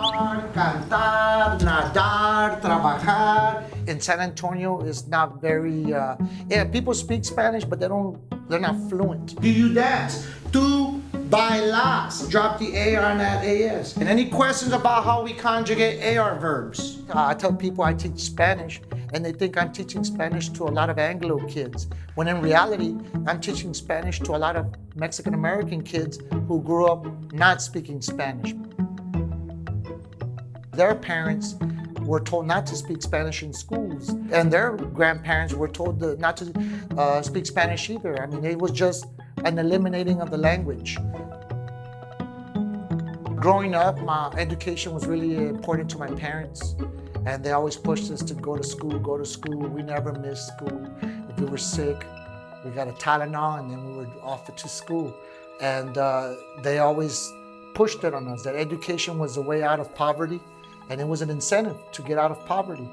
hablar, cantar, nadar, trabajar. In San Antonio, it's not very, people speak Spanish, but they're not fluent. Do you dance? Tu bailas. Drop the AR on that AS. And any questions about how we conjugate AR verbs? I tell people I teach Spanish, and they think I'm teaching Spanish to a lot of Anglo kids, when in reality, I'm teaching Spanish to a lot of Mexican American kids who grew up not speaking Spanish. Their parents were told not to speak Spanish in schools, and their grandparents were told not to speak Spanish either. I mean, it was just an eliminating of the language. Growing up, my education was really important to my parents, and they always pushed us to go to school, go to school. We never missed school. If we were sick, we got a Tylenol, and then we were off to school. And they always pushed it on us, that education was the way out of poverty, and it was an incentive to get out of poverty.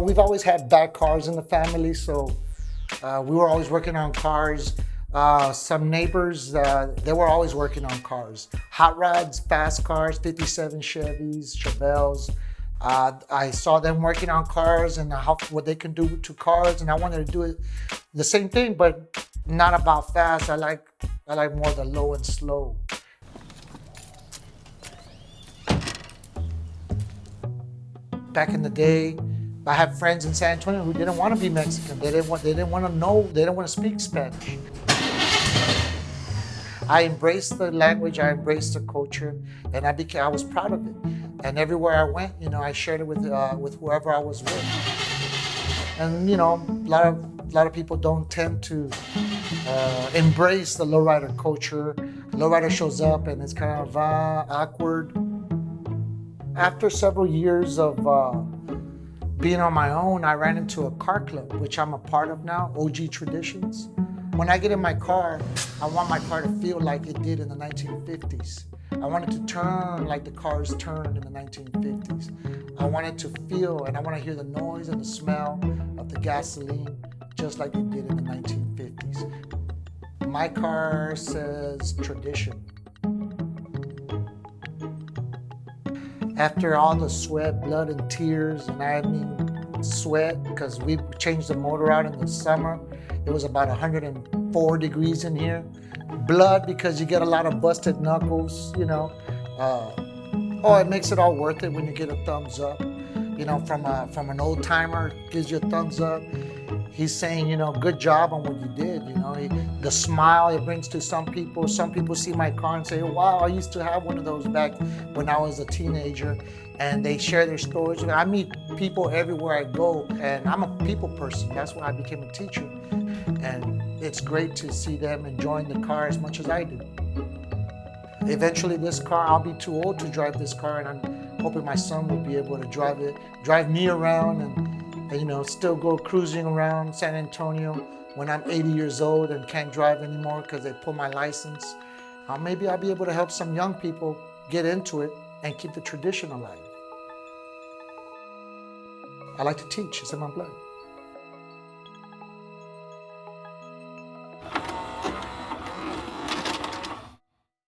We've always had bad cars in the family, so we were always working on cars. Some neighbors, they were always working on cars. Hot rods, fast cars, 57 Chevys, Chevelles. I saw them working on cars and what they can do to cars, and I wanted to do it the same thing, but not about fast. I like more the low and slow. Back in the day, I had friends in San Antonio who didn't want to be Mexican. They didn't want to know. They didn't want to speak Spanish. I embraced the language. I embraced the culture, and I was proud of it. And everywhere I went, I shared it with whoever I was with. And a lot of people don't tend to embrace the lowrider culture. The lowrider shows up, and it's kind of awkward. After several years of being on my own, I ran into a car club, which I'm a part of now, OG Traditions. When I get in my car, I want my car to feel like it did in the 1950s. I want it to turn like the cars turned in the 1950s. I want it to feel, and I want to hear the noise and the smell of the gasoline just like it did in the 1950s. My car says tradition. After all the sweat, blood, and tears, and I mean sweat because we changed the motor out in the summer. It was about 104 degrees in here. Blood because you get a lot of busted knuckles, it makes it all worth it when you get a thumbs up. From an old timer, gives you a thumbs up. He's saying, good job on what you did. The smile it brings to some people. Some people see my car and say, oh, wow, I used to have one of those back when I was a teenager. And they share their stories. I meet people everywhere I go, and I'm a people person. That's why I became a teacher. And it's great to see them enjoying the car as much as I do. Eventually this car, I'll be too old to drive this car, and I'm hoping my son will be able to drive me around and still go cruising around San Antonio when I'm 80 years old and can't drive anymore because they pull my license. Maybe I'll be able to help some young people get into it and keep the tradition alive. I like to teach, it's in my blood.